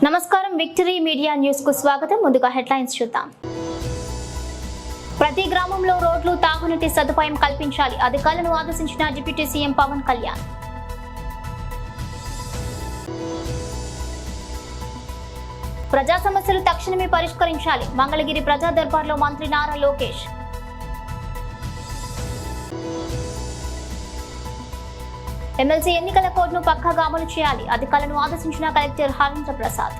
నమస్కారం, victory media news కు స్వాగతం. ముందుగా హెడ్లైన్స్ చూద్దాం. ప్రతి గ్రామంలో రోడ్లు, తాగునీటి సదుపాయం కల్పించాలి. అధికారులను ఆదేశించిన డిప్యూటీ సీఎం పవన్ కళ్యాణ్. ప్రజా సమస్యలు తక్షణమే పరిష్కరించాలి. మంగళగిరి ప్రజా దర్బార్లో మంత్రి నారా లోకేష్. ఎమ్మెల్సీ ఎన్నికల కోడ్ను పక్కాగా అమలు చేయాలి. అధికారులను ఆదేశించిన కలెక్టర్ హరీంద్ర ప్రసాద్.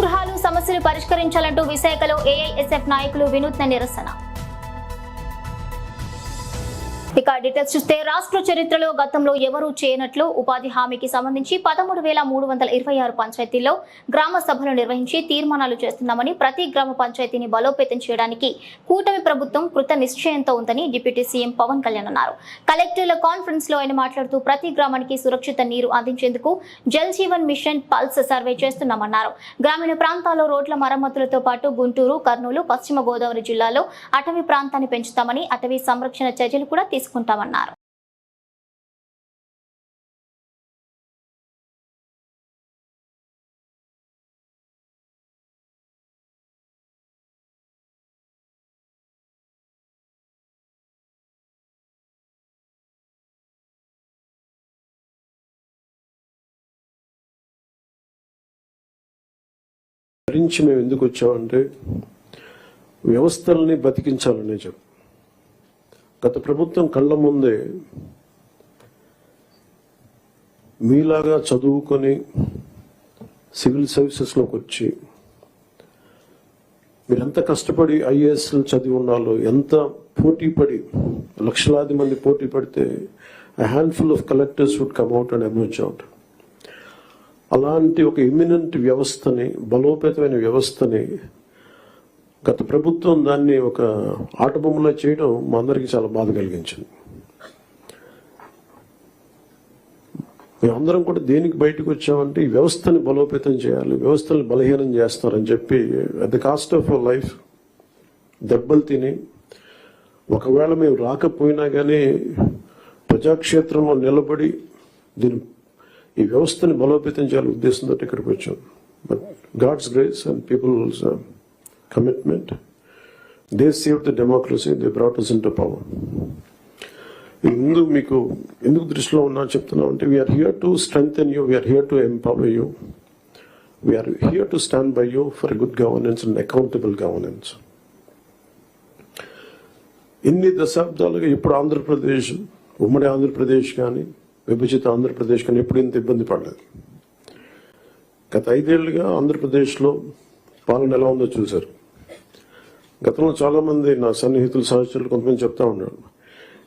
గృహాలు సమస్యలు పరిష్కరించాలంటూ విశాఖలో ఏఐఎస్ఎఫ్ నాయకులు వినూత్న నిరసన. ఇక డీటెయిల్స్ చూస్తే, రాష్ట్ర చరిత్రలో గతంలో ఎవరూ చేయనట్లు ఉపాధి హామీకి సంబంధించి 13,326 పంచాయతీల్లో గ్రామ సభలు నిర్వహించి తీర్మానాలు చేస్తున్నామని, ప్రతి గ్రామ పంచాయతీని బలోపేతం చేయడానికి కూటమి ప్రభుత్వం కృత నిశ్చయంతో ఉందని డిప్యూటీ సీఎం పవన్ కళ్యాణ్ అన్నారు. కలెక్టర్ల కాన్ఫరెన్స్ లో ఆయన మాట్లాడుతూ, ప్రతి గ్రామానికి సురక్షిత నీరు అందించేందుకు Jal Jeevan mission pulse survey చేస్తున్నామన్నారు. గ్రామీణ ప్రాంతాల్లో రోడ్ల మరమ్మతులతో పాటు గుంటూరు, కర్నూలు, పశ్చిమ గోదావరి జిల్లాలో అటవీ ప్రాంతాన్ని పెంచుతామని, అటవీ సంరక్షణ చర్యలు కూడా తీసుకుంటామన్నారు. గురించి మేము ఎందుకు వచ్చామంటే, వ్యవస్థల్ని బతికించాలనే చెప్పు. గత ప్రభుత్వం కళ్ళ ముందే మీలాగా చదువుకొని సివిల్ సర్వీసెస్లోకి వచ్చి మీరెంత కష్టపడి ఐఏఎస్లు చదివి ఉన్నాలో, ఎంత పోటీ పడి, లక్షలాది మంది పోటీ పడితే a handful of collectors would come out and emerge out. అలాంటి ఒక ఎమినెంట్ వ్యవస్థని, బలోపేతమైన వ్యవస్థని గత ప్రభుత్వం దాన్ని ఒక ఆటబొమ్మలా చేయడం మా అందరికీ చాలా బాధ కలిగించింది. మేమందరం కూడా దేనికి బయటకు వచ్చామంటే, ఈ వ్యవస్థని బలోపేతం చేయాలి, వ్యవస్థని బలహీనం చేస్తారని చెప్పి at the cost of our life దెబ్బలు తిని, ఒకవేళ మేము రాకపోయినా కానీ ప్రజాక్షేత్రంలో నిలబడి ఈ వ్యవస్థని బలోపేతం చేయాలి ఉద్దేశంతో ఇక్కడికి వచ్చాం. But God's grace and people's commitment, they saved the democracy, they brought us into power. మీకు ఎందుకు దృష్టిలో ఉన్నా చెప్తున్నాం అంటే, we are here to strengthen you, we are here to empower you, we are here to stand by you for good governance and accountable governance. ఇన్ని దశాబ్దాలుగా ఇప్పుడు ఆంధ్రప్రదేశ్, ఉమ్మడి ఆంధ్రప్రదేశ్ కానీ విభజిత ఆంధ్రప్రదేశ్ కానీ ఎప్పుడు ఇంత ఇబ్బంది పడలేదు. గత 5 ఏళ్లుగా ఆంధ్రప్రదేశ్లో పాలన ఎలా ఉందో చూశారు. గతంలో చాలా మంది నా సన్నిహితులు, సహచరులు కొంతమంది చెప్తా ఉన్నారు,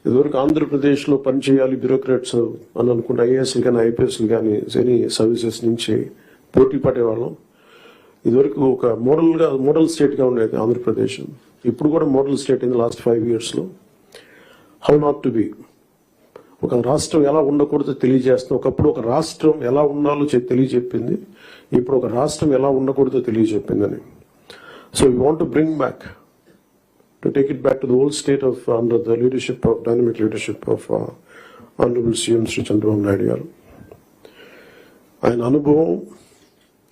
ఇదివరకు ఆంధ్రప్రదేశ్లో పనిచేయాలి బ్యూరోక్రాట్స్ అని అనుకుంటే ఐఏఎస్లు కానీ ఐపీఎస్లు కానీ ఎనీ సర్వీసెస్ నుంచి పోటీ పడేవాళ్ళం. ఇదివరకు ఒక మోడల్ స్టేట్గా ఉండేది ఆంధ్రప్రదేశ్. ఇప్పుడు కూడా model state in the last 5 yearsలో. How not to be. ఒక రాష్ట్రం ఎలా ఉండకూడదో తెలియజేస్తుంది. ఒకప్పుడు ఒక రాష్ట్రం ఎలా ఉండాలో తెలియజెప్పింది, ఇప్పుడు ఒక రాష్ట్రం ఎలా ఉండకూడదో తెలియజెప్పిందని. So we want to bring back, to take it back to the old state of under the leadership of dynamic leadership of honourable CM Shri Chandrababu Naidu garu. ఆయన అనుభవం,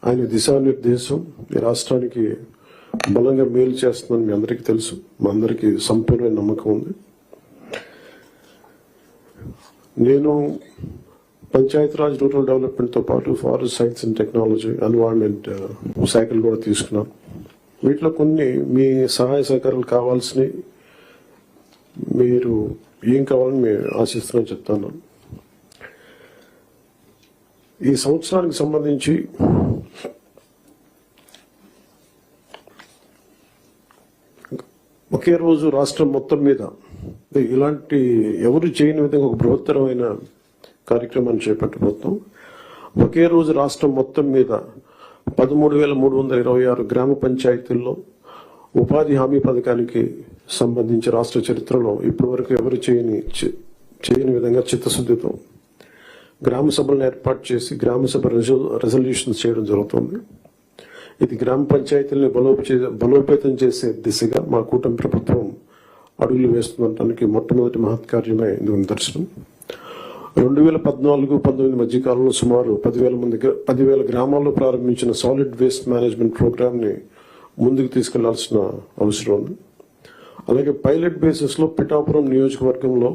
ఆయన దిశానిర్దేశం ఈ రాష్ట్రానికి బలంగా మేలు చేస్తుందని మీ అందరికీ తెలుసు. మా అందరికీ సంపూర్ణ నమ్మకం ఉంది. నేను పంచాయతీరాజ్, రూరల్ డెవలప్మెంట్తో పాటు forest science and technology, environment శాఖలు కూడా తీసుకున్నాను. వీటిలో కొన్ని మీ సహాయ సహకారాలు కావాల్సినవి, మీరు ఏం కావాలని మేము ఆశిస్తున్నామని చెప్తాను. ఈ సంవత్సరానికి సంబంధించి ఒకే రోజు రాష్ట్రం మొత్తం మీద ఇలాంటి ఎవరు చేయని విధంగా ఒక బృహత్తరమైన కార్యక్రమాన్ని చేపట్టబోతాం. ఒకే రోజు రాష్ట్రం మొత్తం మీద 13,326 గ్రామ పంచాయతీల్లో ఉపాధి హామీ పథకానికి సంబంధించి రాష్ట్ర చరిత్రలో ఇప్పటి వరకు ఎవరు చేయని విధంగా చిత్తశుద్ధితో గ్రామ సభలను ఏర్పాటు చేసి గ్రామ సభ రెజల్యూషన్స్ చేయడం జరుగుతుంది. ఇది గ్రామ పంచాయతీలను బలోపేతం చేసే దిశగా మా కూటమి ప్రభుత్వం అడుగులు వేస్తుండటానికి మొట్టమొదటి మహత్కార్యమే ఇందుకు నిదర్శనం. 2014-19 మధ్య కాలంలో సుమారు 10,000 గ్రామాల్లో ప్రారంభించిన సాలిడ్ వేస్ట్ మేనేజ్మెంట్ ప్రోగ్రామ్ ని ముందుకు తీసుకెళ్లాల్సిన అవసరం ఉంది. అలాగే పైలట్ బేసిస్ లో పిఠాపురం నియోజకవర్గంలో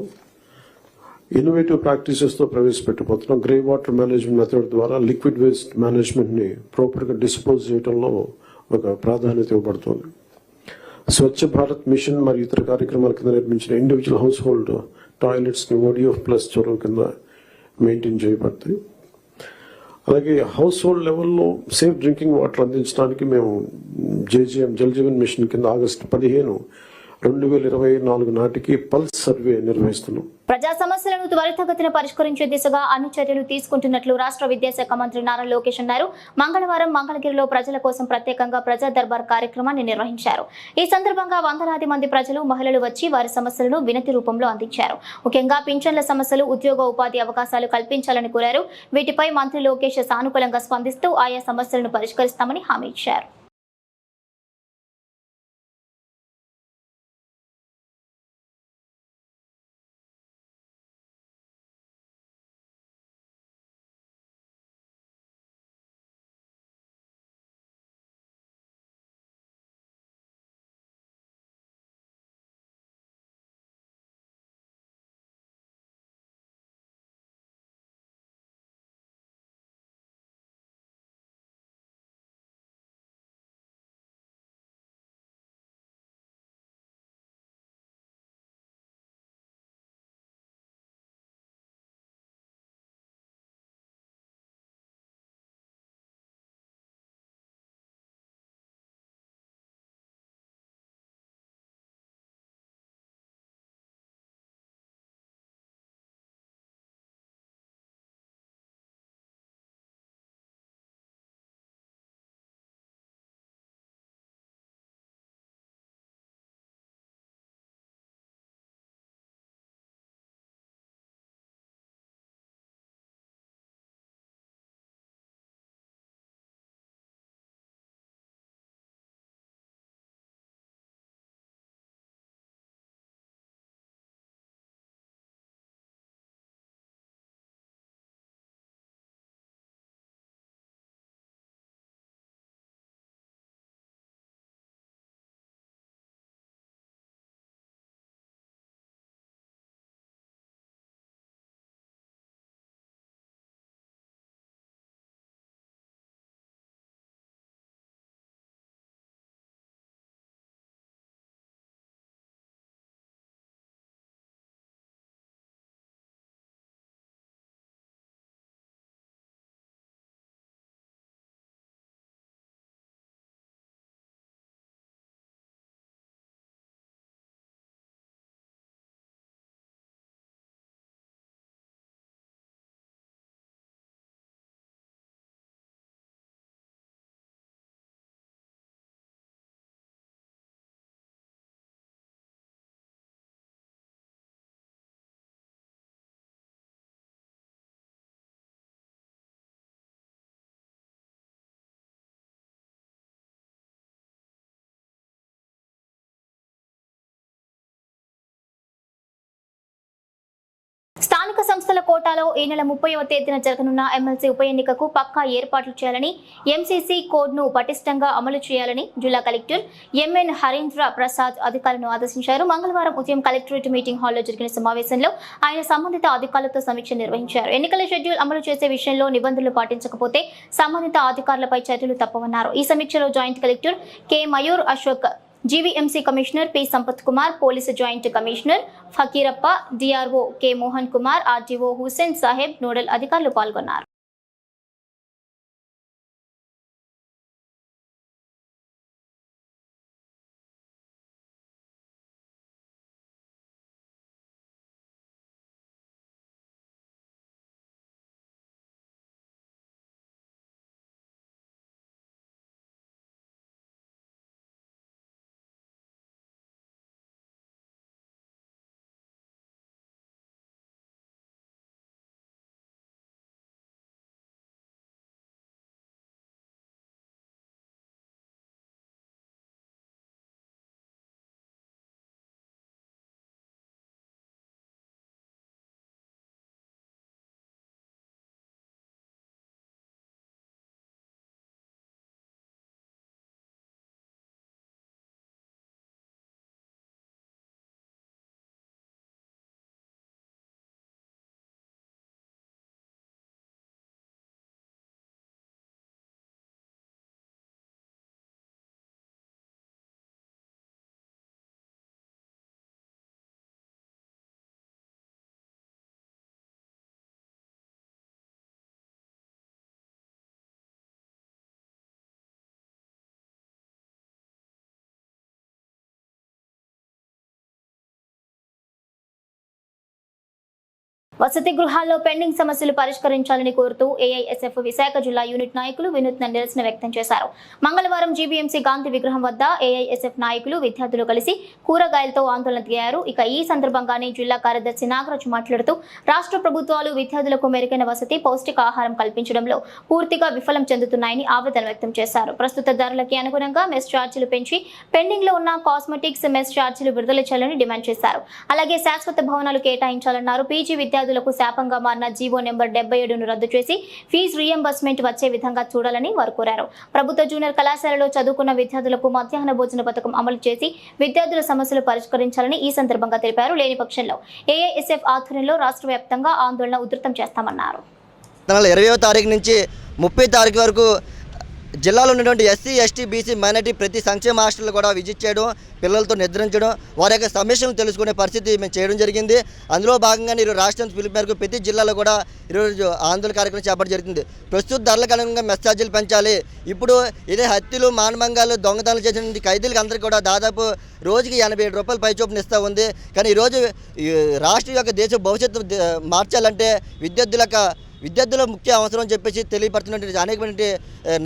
ఇన్నోవేటివ్ ప్రాక్టీసెస్ తో ప్రవేశపెట్టబోతున్నాం. గ్రే వాటర్ మేనేజ్మెంట్ మెథడ్ ద్వారా లిక్విడ్ వేస్ట్ మేనేజ్మెంట్ ని ప్రాపర్ గా డిస్పోజ్ చేయడంలో ఒక ప్రాధాన్యత ఇవ్వబడుతుంది. స్వచ్ఛ భారత్ మిషన్ మరియు ఇతర కార్యక్రమాల కింద నిర్మించిన ఇండివిజువల్ హౌస్ హోల్డ్ టాయిలెట్స్ ని ODF ప్లస్ చొరవ కింద మెయింటైన్ చేయబడతాయి. అలాగే హౌస్ హోల్డ్ లెవెల్లో సేఫ్ డ్రింకింగ్ వాటర్ అందించడానికి మేము JJM జల్ జీవన్ మిషన్ కింద ఆగస్టు 15, 2024 నాటికి పల్స్ సర్వే నిర్వహిస్తున్నాం. ప్రజా సమస్యలను త్వరితగతిన పరిష్కరించే దిశగా అన్ని చర్యలు తీసుకుంటున్నట్లు రాష్ట్ర విద్యాశాఖ మంత్రి నారా లోకేష్ అన్నారు. మంగళవారం మంగళగిరిలో ప్రజల కోసం ప్రత్యేకంగా ప్రజా దర్బార్ కార్యక్రమాన్ని నిర్వహించారు. ఈ సందర్భంగా వందలాది మంది ప్రజలు, మహిళలు వచ్చి వారి సమస్యలను వినతి రూపంలో అందించారు. ముఖ్యంగా పింఛన్ల సమస్యలు, ఉద్యోగ ఉపాధి అవకాశాలు కల్పించాలని కోరారు. వీటిపై మంత్రి లోకేష్ సానుకూలంగా స్పందిస్తూ ఆయా సమస్యలను పరిష్కరిస్తామని హామీ ఇచ్చారు. స్థానిక సంస్థల కోటాలో ఈ నెల 30వ తేదీన జరగనున్న ఎమ్మెల్సీ ఉప ఎన్నికకు పక్కా ఏర్పాట్లు చేయాలని, MCC కోడ్ను పటిష్టంగా అమలు చేయాలని జిల్లా కలెక్టర్ MN హరీంద్ర ప్రసాద్ అధికారులను ఆదేశించారు. మంగళవారం ఉదయం కలెక్టరేట్ మీటింగ్ హాల్లో జరిగిన సమావేశంలో ఆయన సంబంధిత అధికారులతో సమీక్ష నిర్వహించారు. ఎన్నికల షెడ్యూల్ అమలు చేసే విషయంలో నిబంధనలు పాటించకపోతే సంబంధిత అధికారులపై చర్యలు తప్పవన్నారు. ఈ సమీక్షలో joint collector K Mayur Ashok, GVMC commissioner P Sampath Kumar, police joint commissioner Fakirappa, DRO K Mohan Kumar, RTO Hussain Saheb, nodal అధికారులు పాల్గొన్నారు. వసతి గృహాల్లో పెండింగ్ సమస్యలు పరిష్కరించాలని కోరుతూ ఏఐఎస్ఎఫ్ విశాఖ జిల్లా యూనిట్ నాయకులు వినూత్న నిరసన వ్యక్తం చేశారు. మంగళవారం జీబీఎంసీ గాంధీ విగ్రహం వద్ద ఏఐఎస్ఎఫ్ నాయకులు విద్యార్థులు కలిసి కూరగాయలతో ఆందోళన దిగారు. ఇక ఈ సందర్భంగానే జిల్లా కార్యదర్శి నాగరాజు మాట్లాడుతూ రాష్ట్ర ప్రభుత్వాలు విద్యార్థులకు మెరుగైన వసతి, పౌష్టికాహారం కల్పించడంలో పూర్తిగా విఫలం చెందుతున్నాయని ఆవేదన వ్యక్తం చేశారు. ప్రస్తుత ధరలకి అనుగుణంగా మెస్ ఛార్జీలు పెంచి పెండింగ్ లో ఉన్న కాస్మెటిక్స్ మెస్ ఛార్జీలు విడుదల చేయాలని డిమాండ్ చేశారు. అలాగే శాశ్వత భవనాలు కేటాయించాలన్నారు. పీజీ విద్యార్థులకు శాపంగా మారిన జీవో నెంబర్ 77ను రద్దు చేసి ఫీజు రీఎంబర్స్మెంట్ వచ్చే విధంగా చూడాలని వారు కోరారు. ప్రభుత్వ జూనియర్ కళాశాలలో చదువుకున్న విద్యార్థులకు మధ్యాహ్న భోజన పథకం అమలు చేసి విద్యార్థుల సమస్యలు పరిష్కరించాలని ఈ సందర్భంగా తెలిపారు. లేని పక్షంలో ఏఐఎస్ఎఫ్ ఆధ్వర్యంలో రాష్ట్ర వ్యాప్తంగా ఆందోళన ఉధృతం చేస్తామన్నారు. 20వ తారీఖు నుంచి 30వ తారీఖు వరకు జిల్లాలో ఉన్నటువంటి ఎస్సీ, ఎస్టీ, బీసీ, మైనారిటీ ప్రతి సంక్షేమ హాస్టల్లో కూడా విజిట్ చేయడం, పిల్లలతో నిద్రించడం, వారి యొక్క సమస్యలను తెలుసుకునే పరిస్థితి మేము చేయడం జరిగింది. అందులో భాగంగానే ఈరోజు రాష్ట్రం పిలుపు మేరకు ప్రతి జిల్లాలో కూడా ఈరోజు ఆందోళన కార్యక్రమం చేపట్టడం జరుగుతుంది. ప్రస్తుత ధరలకు అనుగుణంగా మెస్ ఛార్జీలు పెంచాలి. ఇప్పుడు ఇదే హత్యలు, మానభంగాలు, దొంగతనాలు చేసిన ఖైదీలకు అందరికీ కూడా దాదాపు రోజుకి 87 రూపాయలు పైచొప్పున ఇస్తూ ఉంది. కానీ ఈరోజు రాష్ట్రం యొక్క దేశ భవిష్యత్తు మార్చాలంటే విద్యార్థుల ముఖ్య అవసరం అని చెప్పేసి తెలియపడుతున్నటువంటి అనేకమైన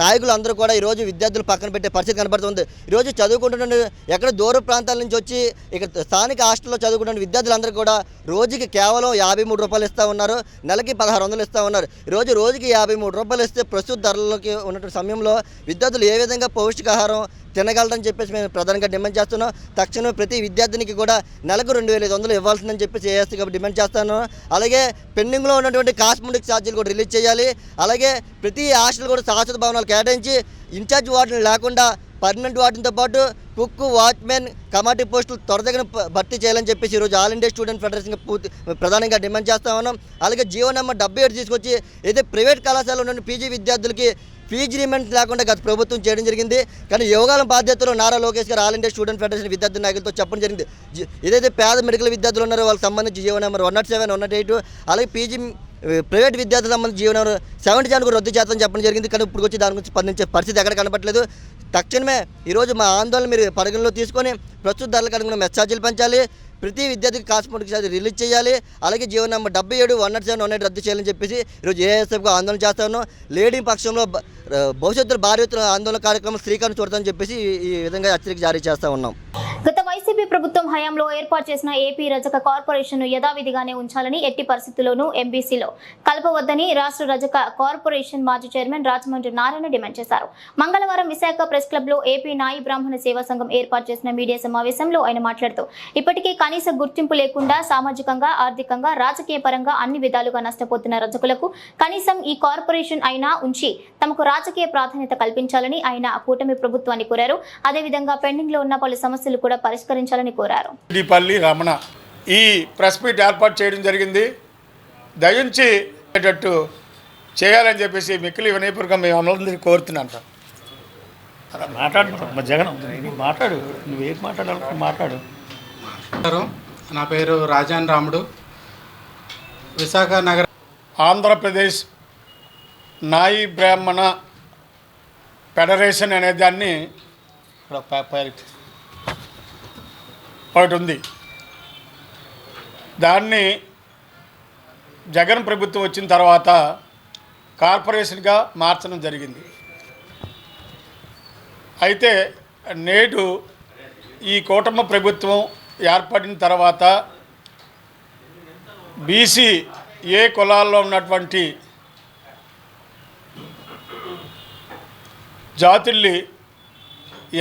నాయకులు అందరూ కూడా ఈరోజు విద్యార్థులు పక్కన పెట్టే పరిస్థితి కనబడుతుంది. ఈరోజు చదువుకుంటున్న ఎక్కడ దూర ప్రాంతాల నుంచి వచ్చి ఇక్కడ స్థానిక హాస్టల్లో చదువుకుంటున్న విద్యార్థులందరూ కూడా రోజుకి కేవలం 53 రూపాయలు ఇస్తూ ఉన్నారు. నెలకి 1600 ఇస్తూ ఉన్నారు. రోజుకి 53 రూపాయలు ఇస్తే ప్రస్తుత ధరలకి ఉన్నటువంటి సమయంలో విద్యార్థులు ఏ విధంగా పౌష్టికాహారం తినగలరని చెప్పేసి మేము ప్రధానంగా డిమాండ్ చేస్తున్నాం. తక్షణమే ప్రతి విద్యార్థినికి కూడా నెలకు 2500 ఇవ్వాల్సిందని చెప్పేసి ఏఎస్సీగా డిమాండ్ చేస్తాను. అలాగే పెండింగ్లో ఉన్నటువంటి కాస్మెటిక్ ఛార్జీలు కూడా రిలీజ్ చేయాలి. అలాగే ప్రతి హాస్టల్ కూడా శాశ్వత భవనాలు కేటాయించి ఇన్ఛార్జ్ వార్డులు లేకుండా పర్మనెంట్ వార్డుతో పాటు కుక్, వాచ్మెన్, కమాటీ పోస్టులు త్వరగా భర్తీ చేయాలని చెప్పేసి ఈరోజు ఆల్ ఇండియా స్టూడెంట్ ఫెడరేషన్ ప్రధానంగా డిమాండ్ చేస్తా ఉన్నాం. అలాగే జీవో నెంబర్ 77 తీసుకొచ్చి ఏదైతే ప్రైవేట్ కళాశాలలో ఉన్న పీజీ విద్యార్థులకి ఫీజు రీమెంట్ లేకుండా గత ప్రభుత్వం చేయడం జరిగింది. కానీ యోగాల బాధ్యతలు నారా లోకేష్ గారు ఆల్ ఇండియా స్టూడెంట్ ఫెడరేషన్ విద్యార్థి నాయకులతో చెప్పడం జరిగింది. ఏదైతే పేద మెడికల్ విద్యార్థులు ఉన్నారో వాళ్ళకి సంబంధించి జీవో నెంబర్ 107, 108 అలాగే పీజీ ప్రైవేట్ విద్యార్థులకు సంబంధించి జీవో నెంబర్ 77 కూడా రద్దు చేస్తామని చెప్పడం జరిగింది. కానీ ఇప్పుడు వచ్చి దాని గురించి స్పందించే పరిస్థితి ఎక్కడ కనపట్లేదు. తక్షణమే ఈరోజు మా ఆందోళన మీరు పరిగణలో తీసుకొని ప్రస్తుత ధరలకు అనుగుణ మెస్ ఛార్జీలు పెంచాలి, ప్రతి విద్యార్థికి కాస్మెటిక్ ఛార్జీ రిలీజ్ చేయాలి, అలాగే జీవో నెంబర్ 77, 107, 108 రద్దు చేయాలని చెప్పేసి ఈరోజు ఏఎస్ఎఫ్గా ఆందోళన చేస్తా ఉన్నాం. లేడీ పక్షంలో భవిష్యత్తులో భారీ ఎత్తున ఆందోళన కార్యక్రమం శ్రీకారం చుడతామని చెప్పేసి ఈ విధంగా హెచ్చరిక జారీ చేస్తూ ఉన్నాం. గత వైసీపీ ప్రభుత్వం హయాంలో ఏర్పాటు చేసిన ఏపీ రజక కార్పొరేషన్ను యథావిధిగానే ఉంచాలని, ఎట్టి పరిస్థితుల్లోనూ ఎంబీసీలో కలపవద్దని రాష్ట్ర రజక కార్పొరేషన్ మాజీ చైర్మన్ రాజమండ్రి నారాయణ డిమాండ్ చేశారు. మంగళవారం విశాఖ ప్రెస్ క్లబ్లో ఏపీ నాయి బ్రాహ్మణ సేవా సంఘం ఏర్పాటు చేసిన మీడియా సమావేశంలో ఆయన మాట్లాడుతూ ఇప్పటికీ కనీస గుర్తింపు లేకుండా సామాజికంగా, ఆర్థికంగా, రాజకీయ పరంగా అన్ని విధాలుగా నష్టపోతున్న రజకులకు కనీసం ఈ కార్పొరేషన్ అయినా ఉంచి తమకు రాజకీయ ప్రాధాన్యత కల్పించాలని ఆయన కూటమి ప్రభుత్వాన్ని కోరారు. అదేవిధంగా పెండింగ్ లో ఉన్న పలు సమస్యలు కూడా పరిష్కరించాలని కోరారు. పల్లి రమణ ఈ ప్రెస్ మీట్ ఏర్పాటు చేయడం జరిగింది. దయించి చేయాలని చెప్పేసి మిక్కిలి వినయపూర్వకంగా మేము అందరినీ కోరుతున్నాను. సార్ మాట్లాడు జగన్, మాట్లాడు, నువ్వేం మాట్లాడాలి మాట్లాడు. నా పేరు రాజాన్ రాముడు, విశాఖ నగర ఆంధ్రప్రదేశ్ నాయి బ్రాహ్మణ ఫెడరేషన్ అనే దాన్ని ఒకటి ఉంది. దాన్ని జగన్ ప్రభుత్వం వచ్చిన తర్వాత కార్పొరేషన్గా మార్చడం జరిగింది. అయితే నేడు ఈ కూటమి ప్రభుత్వం ఏర్పడిన తర్వాత బీసీ ఏ కులాల్లో ఉన్నటువంటి జాతుల్ని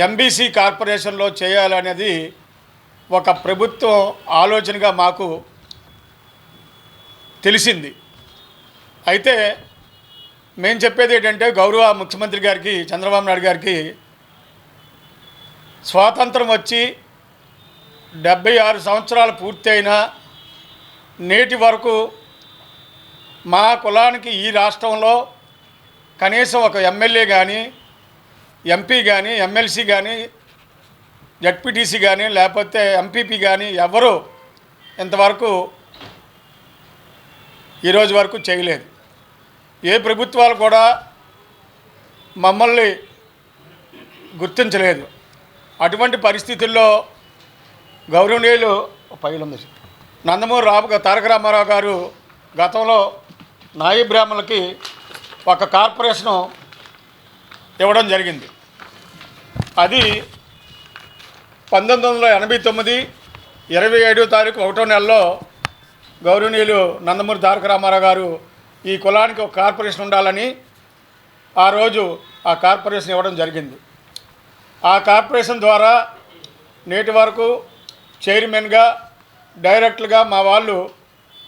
ఎంబీసీ కార్పొరేషన్లో చేయాలనేది ఒక ప్రభుత్వం ఆలోచనగా మాకు తెలిసింది. అయితే మేము చెప్పేది ఏంటంటే గౌరవ ముఖ్యమంత్రి గారికి, చంద్రబాబు నాయుడు గారికి స్వాతంత్రం వచ్చి 76 సంవత్సరాలు పూర్తయినా నేటి వరకు మా కులానికి ఈ రాష్ట్రంలో కనీసం ఒక ఎమ్మెల్యే కానీ, ఎంపీ కానీ, ఎమ్మెల్సీ కానీ, జడ్పీటీసీ కానీ, లేకపోతే ఎంపీపీ కానీ ఎవరు ఇంతవరకు ఈరోజు వరకు చేయలేదు. ఏ ప్రభుత్వాలు కూడా మమ్మల్ని గుర్తించలేదు. అటువంటి పరిస్థితుల్లో గౌరవనీయులు నందమూరి తారక రామారావు గారు గతంలో నాయి బ్రాహ్మణులకి ఒక కార్పొరేషను ఇవ్వడం జరిగింది. అది 1989 27వ తారీఖు 1వ నెలలో గౌరవనీయులు నందమూరి తారక రామారావు గారు ఈ కులానికి ఒక కార్పొరేషన్ ఉండాలని ఆ రోజు ఆ కార్పొరేషన్ ఇవ్వడం జరిగింది. ఆ కార్పొరేషన్ ద్వారా నేటి వరకు చైర్మన్గా డైరెక్టర్గా మా వాళ్ళు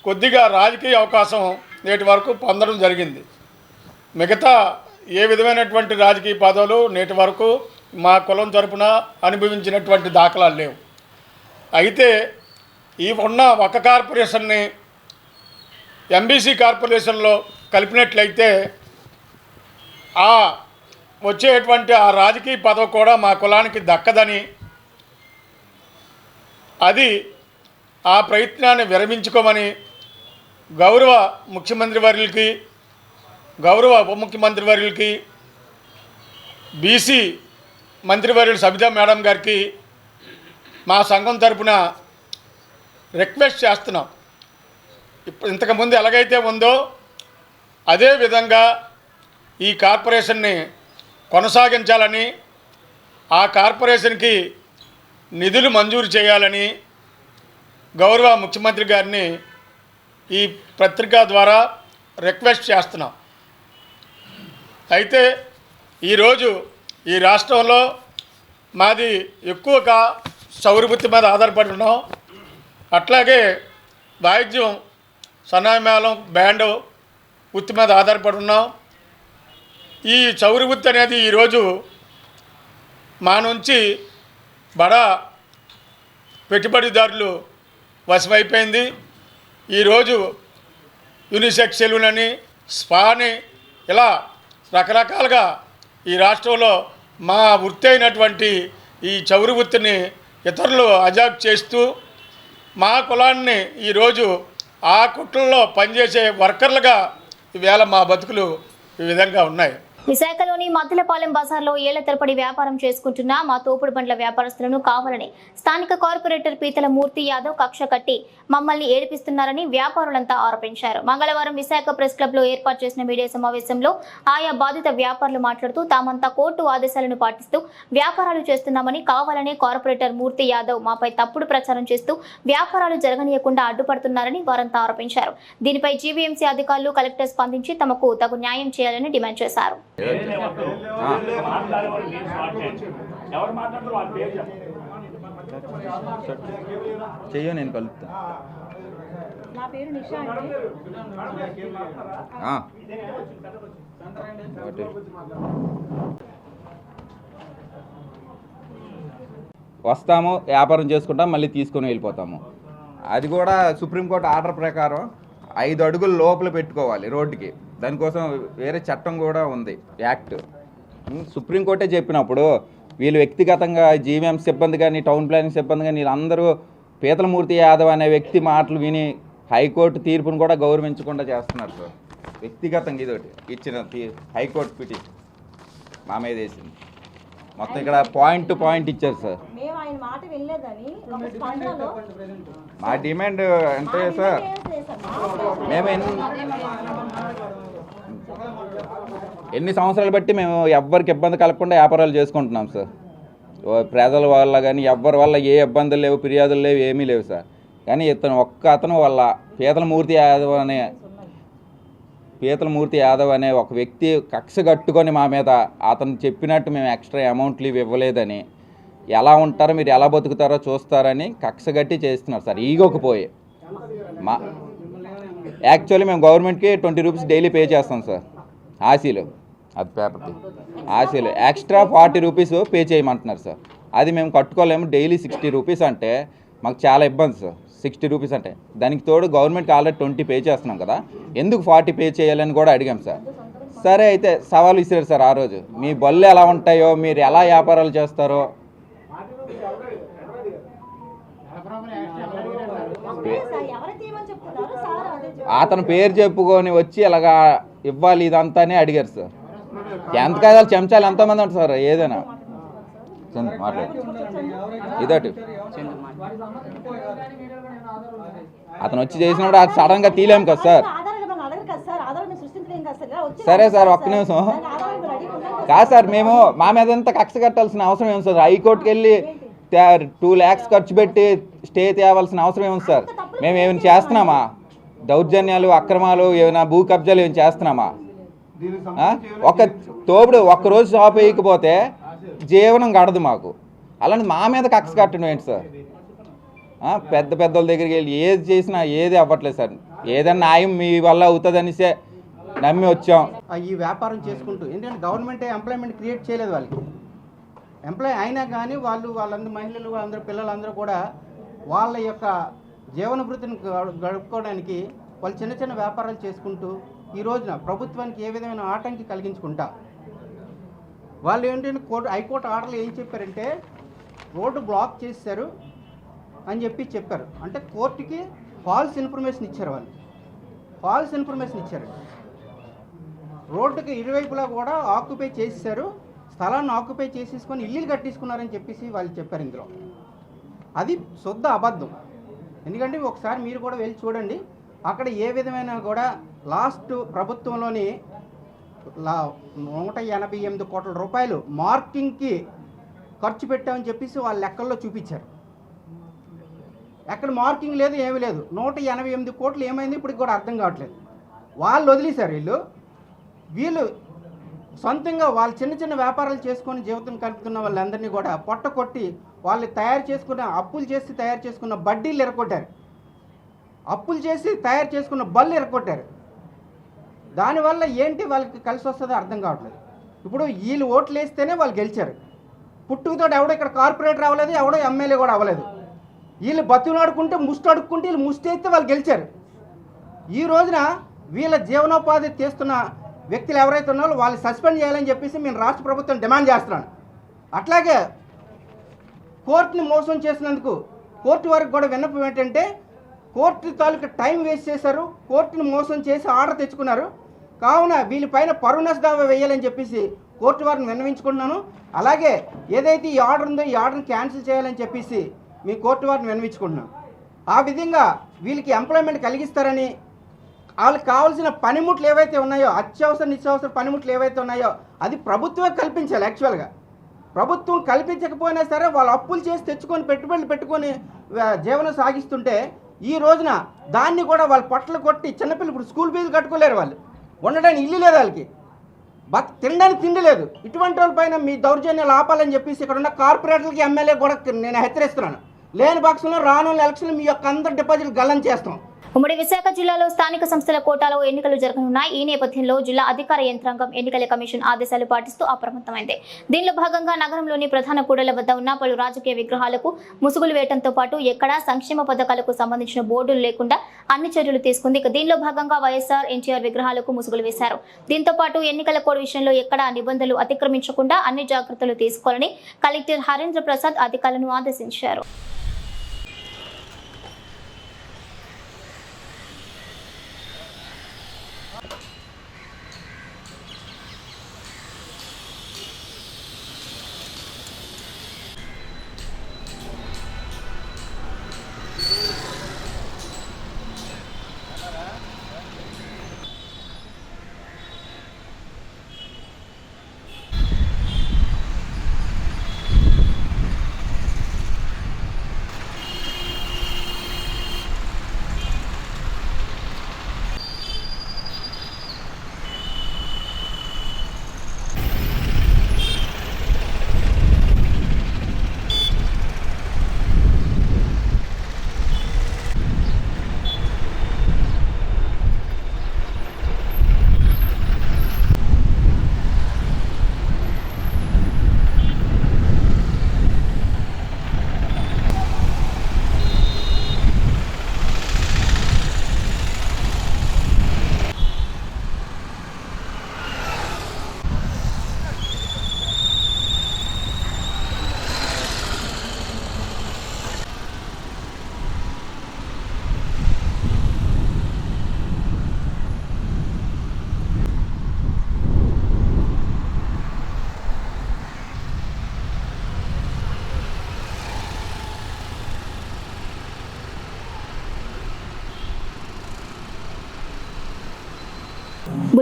కొద్దిగా రాజకీయ అవకాశం నేటి వరకు పొందడం జరిగింది. మిగతా ఏ విధమైనటువంటి రాజకీయ పదవులు నేటి వరకు మా కులం తరపున అనుభవించినటువంటి దాఖలాలు లేవు. అయితే ఈ ఉన్న ఒక కార్పొరేషన్ని ఎంబీసీ కార్పొరేషన్లో కలిపినట్లయితే ఆ వచ్చేటువంటి ఆ రాజకీయ పదవి కూడా మా కులానికి దక్కదని, అది ఆ ప్రయత్నాన్ని విరమించుకోమని గౌరవ ముఖ్యమంత్రి వర్యులకి, గౌరవ ఉప ముఖ్యమంత్రి వర్యులకి, బీసీ మంత్రివర్యులు సబితా మేడం గారికి మా సంఘం తరపున రిక్వెస్ట్ చేస్తున్నాం. ఇంతకుముందు ఎలాగైతే ఉందో అదే విధంగా ఈ కార్పొరేషన్ని కొనసాగించాలని, ఆ కార్పొరేషన్కి నిధులు మంజూరు చేయాలని గౌరవ ముఖ్యమంత్రి గారిని ఈ పత్రిక ద్వారా రిక్వెస్ట్ చేస్తున్నాం. అయితే ఈరోజు ఈ రాష్ట్రంలో మాది ఎక్కువగా చౌరు వృత్తి మీద ఆధారపడి ఉన్నాం. అట్లాగే వాయిద్యం, సన్నాయి మేళం, బ్యాండ్ వృత్తి మీద ఆధారపడి ఉన్నాం. ఈ చౌరు వృత్తి అనేది ఈరోజు మా నుంచి బడా పెట్టుబడిదారులు వశమైపోయింది. ఈరోజు యూనిసెక్స్ సెలూన్, స్పా అని ఇలా రకరకాలుగా ఈ రాష్ట్రంలో మా వృత్తి అయినటువంటి ఈ చౌరు వృత్తిని ఇతరులు అజాబ్ చేస్తూ మా కులాన్ని ఈరోజు ఆ కుట్లలో పనిచేసే వర్కర్లుగా ఈవేళ మా బతుకులు ఈ విధంగా ఉన్నాయి. విశాఖలోని మద్దలపాలెం బజార్లో ఏళ్ల తరబడి వ్యాపారం చేసుకుంటున్న మా తోపుడు బండ్ల వ్యాపారస్తులను కావాలని స్థానిక కార్పొరేటర్ పీతల మూర్తి యాదవ్ కక్ష కట్టి మమ్మల్ని ఏడిపిస్తున్నారని వ్యాపారులంతా ఆరోపించారు. మంగళవారం విశాఖ ప్రెస్ క్లబ్ లో ఏర్పాటు చేసిన మీడియా సమావేశంలో ఆయా బాధిత వ్యాపారులు మాట్లాడుతూ తామంతా కోర్టు ఆదేశాలను పాటిస్తూ వ్యాపారాలు చేస్తున్నామని, కావాలనే కార్పొరేటర్ మూర్తి యాదవ్ మాపై తప్పుడు ప్రచారం చేస్తూ వ్యాపారాలు జరగనీయకుండా అడ్డుపడుతున్నారని వారంతా ఆరోపించారు. దీనిపై జీవీఎంసీ అధికారులు, కలెక్టర్ స్పందించి తమకు తగు న్యాయం చేయాలని డిమాండ్ చేశారు. చెయ్యో నేను కలుపుతా. నా పేరు నిషా అండి. వస్తాము, వ్యాపారం చేసుకుంటాం, మళ్ళీ తీసుకొని వెళ్ళిపోతాము. అది కూడా సుప్రీంకోర్టు ఆర్డర్ ప్రకారం 5 అడుగుల లోపల పెట్టుకోవాలి రోడ్డుకి. దానికోసం వేరే చట్టం కూడా ఉంది, యాక్ట్. సుప్రీంకోర్టే చెప్పినప్పుడు వీళ్ళు వ్యక్తిగతంగా జీవీఎం సిబ్బంది కానీ, టౌన్ ప్లానింగ్ సిబ్బంది కానీ, వీళ్ళందరూ పీతలమూర్తి యాదవ్ అనే వ్యక్తి మాటలు విని హైకోర్టు తీర్పును కూడా గౌరవించకుండా చేస్తున్నారు సార్. వ్యక్తిగతంగా ఇదొకటి ఇచ్చిన హైకోర్టు పిటిషన్ మా మీద వేసింది. మొత్తం ఇక్కడ పాయింట్ టు పాయింట్ ఇచ్చారు సార్. మా డిమాండ్ అంటే సార్, మేము ఎన్ని సంవత్సరాలు బట్టి మేము ఎవ్వరికి ఇబ్బంది కలగకుండా వ్యాపారాలు చేసుకుంటున్నాం సార్. ప్రజల వల్ల కానీ ఎవ్వరి వల్ల ఏ ఇబ్బందులు లేవు, ఫిర్యాదులు లేవు, ఏమీ లేవు సార్. కానీ అతను వల్ల పీతలమూర్తి యాదవ్ అనే ఒక వ్యక్తి కక్ష కట్టుకొని మా మీద అతను చెప్పినట్టు మేము ఎక్స్ట్రా అమౌంట్లు ఇవ్వలేదని, ఎలా ఉంటారో మీరు ఎలా బతుకుతారో చూస్తారని కక్ష కట్టి చేస్తున్నారు సార్. ఈగోకి పోయి యాక్చువల్లీ మేము గవర్నమెంట్కి 20 రూపీస్ డైలీ పే చేస్తాం సార్. ఆశీలు, అది పేపర్ది ఆశీలు ఎక్స్ట్రా 40 రూపీస్ పే చేయమంటున్నారు సార్. అది మేము కట్టుకోలేము. డైలీ 60 రూపీస్ అంటే మాకు చాలా ఇబ్బంది సార్. 60 రూపీస్ అంటే దానికి తోడు గవర్నమెంట్కి ఆల్రెడీ 20 పే చేస్తున్నాం కదా, ఎందుకు 40 పే చేయాలని కూడా అడిగాం సార్. సరే అయితే సవాల్ ఇచ్చారు సార్. ఆ రోజు మీ బళ్ళు ఎలా ఉంటాయో, మీరు ఎలా వ్యాపారాలు చేస్తారో అతను పేరు చెప్పుకొని వచ్చి ఇలాగా ఇవ్వాలి ఇదంతానే అడిగారు సార్. ఎంత కాదాలు చెంచాలు ఎంతమంది ఉంటారు సార్. ఏదైనా చందు మాట్లాడు ఇదటి అతను వచ్చి చేసినప్పుడు అది సడన్గా తీలేము కదా సార్. సరే సార్ ఒక్క నిమిషం. కాదు సార్, మేము మా మీద ఎంత కక్ష కట్టాల్సిన అవసరం ఏమి సార్? హైకోర్టుకి వెళ్ళి 2 lakhs ఖర్చు పెట్టి స్టే తేవాల్సిన అవసరం ఏమి సార్? మేము ఏమైనా చేస్తున్నామా? దౌర్జన్యాలు, అక్రమాలు, ఏమైనా భూ కబ్జాలు ఏమైనా చేస్తున్నామా? ఒక తోపుడు ఒక్కరోజు షాప్ వేయకపోతే జీవనం గడదు మాకు. అలాంటి మా మీద కక్ష కట్టడం ఏంటి సార్? పెద్ద పెద్దోళ్ళ దగ్గరికి వెళ్ళి ఏది చేసినా ఏది అవ్వట్లేదు సార్. ఏదన్నా న్యాయం మీ వల్ల అవుతుంది అనేసే నమ్మి వచ్చాం. ఈ వ్యాపారం చేసుకుంటూ, ఎందుకంటే గవర్నమెంట్ ఎంప్లాయ్మెంట్ క్రియేట్ చేయలేదు వాళ్ళకి. ఎంప్లాయ్ అయినా కానీ వాళ్ళందరూ మహిళలు, వాళ్ళందరూ పిల్లలందరూ కూడా వాళ్ళ యొక్క జీవన వృత్తిని గడుపుకోవడానికి వాళ్ళు చిన్న చిన్న వ్యాపారాలు చేసుకుంటూ ఈ రోజున ప్రభుత్వానికి ఏ విధమైన ఆటంకి కలిగించుకుంటా వాళ్ళు ఏంటంటే హైకోర్టు ఆర్డర్లు ఏం చెప్పారంటే రోడ్డు బ్లాక్ చేశారు అని చెప్పారు. అంటే కోర్టుకి ఫాల్స్ ఇన్ఫర్మేషన్ ఇచ్చారు. వాళ్ళు ఫాల్స్ ఇన్ఫర్మేషన్ ఇచ్చారు. రోడ్డుకి ఇరువైపులా కూడా ఆక్యుపై చేసేసారు, స్థలాన్ని ఆక్యుపై చేసేసుకొని ఇల్లు కట్టేసుకున్నారని చెప్పేసి వాళ్ళు చెప్పారు. ఇందులో అది శుద్ధ అబద్ధం. ఎందుకంటే ఒకసారి మీరు కూడా వెళ్ళి చూడండి, అక్కడ ఏ విధమైన కూడా లాస్ట్ ప్రభుత్వంలోని 188 కోట్ల రూపాయలు మార్కింగ్కి ఖర్చు పెట్టామని చెప్పేసి వాళ్ళ లెక్కల్లో చూపించారు. ఎక్కడ మార్కింగ్ లేదు, ఏమీ లేదు. 188 కోట్లు ఏమైంది ఇప్పటికి కూడా అర్థం కావట్లేదు. వాళ్ళు వదిలేశారు. వీళ్ళు సొంతంగా వాళ్ళు చిన్న చిన్న వ్యాపారాలు చేసుకొని జీవితం కలుపుతున్న వాళ్ళందరినీ కూడా పొట్ట కొట్టి వాళ్ళు అప్పులు చేసి తయారు చేసుకున్న బడ్డీలు ఎరగొట్టారు, అప్పులు చేసి తయారు చేసుకున్న బళ్ళు ఎరగొట్టారు. దానివల్ల ఏంటి వాళ్ళకి కలిసి వస్తుందో అర్థం కావట్లేదు. ఇప్పుడు వీళ్ళు ఓట్లు వేస్తేనే వాళ్ళు గెలిచారు. పుట్టుకతో ఎవడో ఇక్కడ కార్పొరేటర్ అవ్వలేదు, ఎవడో ఎమ్మెల్యే కూడా అవ్వలేదు. వీళ్ళు బతులాడుకుంటే ముష్టి అడుక్కుంటే వీళ్ళు ముష్టి అయితే వాళ్ళు గెలిచారు. ఈ రోజున వీళ్ళ జీవనోపాధి చేస్తున్న వ్యక్తులు ఎవరైతే ఉన్నారో వాళ్ళు సస్పెండ్ చేయాలని చెప్పేసి నేను రాష్ట్ర ప్రభుత్వం డిమాండ్ చేస్తున్నాను. అట్లాగే కోర్టుని మోసం చేసినందుకు కోర్టు వారికి కూడా విన్నపం ఏంటంటే, కోర్టు తాలూకు టైం వేస్ట్ చేశారు, కోర్టుని మోసం చేసి ఆర్డర్ తెచ్చుకున్నారు. కావున వీళ్ళపైన పరువు దావా వేయాలని చెప్పేసి కోర్టు వారిని విన్నవించుకుంటున్నాను. అలాగే ఏదైతే ఈ ఆర్డర్ ఉందో ఈ ఆర్డర్ని క్యాన్సిల్ చేయాలని చెప్పేసి మీ కోర్టు వారిని విన్నవించుకుంటున్నాను. ఆ విధంగా వీళ్ళకి ఎంప్లాయ్మెంట్ కలిగిస్తారని, వాళ్ళకి కావాల్సిన పనిముట్లు ఏవైతే ఉన్నాయో, అత్యవసర నిత్యావసర పనిముట్లు ఏవైతే ఉన్నాయో అది ప్రభుత్వమే కల్పించాలి. యాక్చువల్గా ప్రభుత్వం కల్పించకపోయినా సరే వాళ్ళు అప్పులు చేసి తెచ్చుకొని పెట్టుబడులు పెట్టుకొని జీవనం సాగిస్తుంటే ఈ రోజున దాన్ని కూడా వాళ్ళు పొట్టలు కొట్టి చిన్నపిల్లలు ఇప్పుడు స్కూల్ ఫీజు కట్టుకోలేరు, వాళ్ళు ఉండడానికి ఇల్లు లేదు, వాళ్ళకి తినడానికి తిండి లేదు. ఇటువంటి వాళ్ళపైన మీ దౌర్జన్యాలు ఆపాలని చెప్పేసి ఇక్కడ ఉన్న కార్పొరేటర్లకి ఎమ్మెల్యే కూడా నేను హెచ్చరిస్తున్నాను. లేని పక్షంలో రానున్న ఎలక్షన్లు మీ యొక్క అందరి డిపాజిట్లు గల్లం చేస్తాం. ఉమ్మడి విశాఖ జిల్లాలో స్థానిక సంస్థల కోటాలో ఎన్నికలు జరగనున్నాయి. ఈ నేపథ్యంలో జిల్లా అధికార యంత్రాంగం ఎన్నికల కమిషన్ ఆదేశాలు పాటిస్తూ అప్రమత్తమైంది. దీనిలో భాగంగా నగరంలోని ప్రధాన కూడళ్ల వద్ద ఉన్న పలు రాజకీయ విగ్రహాలకు ముసుగులు వేయడంతో పాటు ఎక్కడా సంక్షేమ పథకాలకు సంబంధించిన బోర్డులు లేకుండా అన్ని చర్యలు తీసుకుంది. దీనిలో భాగంగా వైఎస్ఆర్, ఎన్టీఆర్ విగ్రహాలకు ముసుగులు వేశారు. దీంతో పాటు ఎన్నికల కోడ్ విషయంలో ఎక్కడా నిబంధనలు అతిక్రమించకుండా అన్ని జాగ్రత్తలు తీసుకోవాలని కలెక్టర్ హరేంద్ర ప్రసాద్ అధికారులను ఆదేశించారు.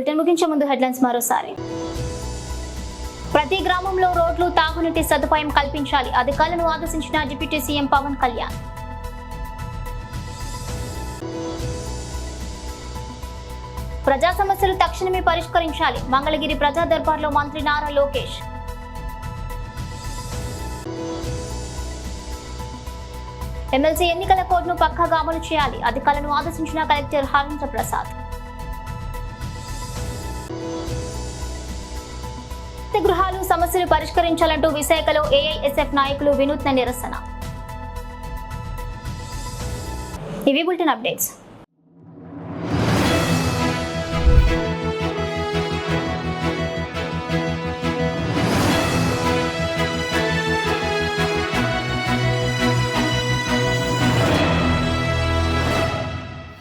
బులెటిన్ ముగించే ముందు హెడ్లైన్స్ మరోసారి. ప్రతి గ్రామంలో రోడ్లు, తాగునీటి సదుపాయం కల్పించాలి. అధికారులను ఆదేశించిన డిప్యూటీ సీఎం పవన్ కళ్యాణ్. ప్రజా సమస్యలు తక్షణమే పరిష్కరించాలి. మంగళగిరి ప్రజా దర్బార్లో మంత్రి నారా లోకేష్. ఎమ్మెల్సీ ఎన్నికల కోడ్ను పక్కాగా అమలు చేయాలి. అధికారులను ఆదేశించిన కలెక్టర్ హరేంద్ర ప్రసాద్. గృహాలు సమస్యలు పరిష్కరించాలంటూ విశాఖలో ఏఐఎస్ఎఫ్ నాయకులు వినూత్న నిరసన. ఇవి బులెటిన్ అప్డేట్స్.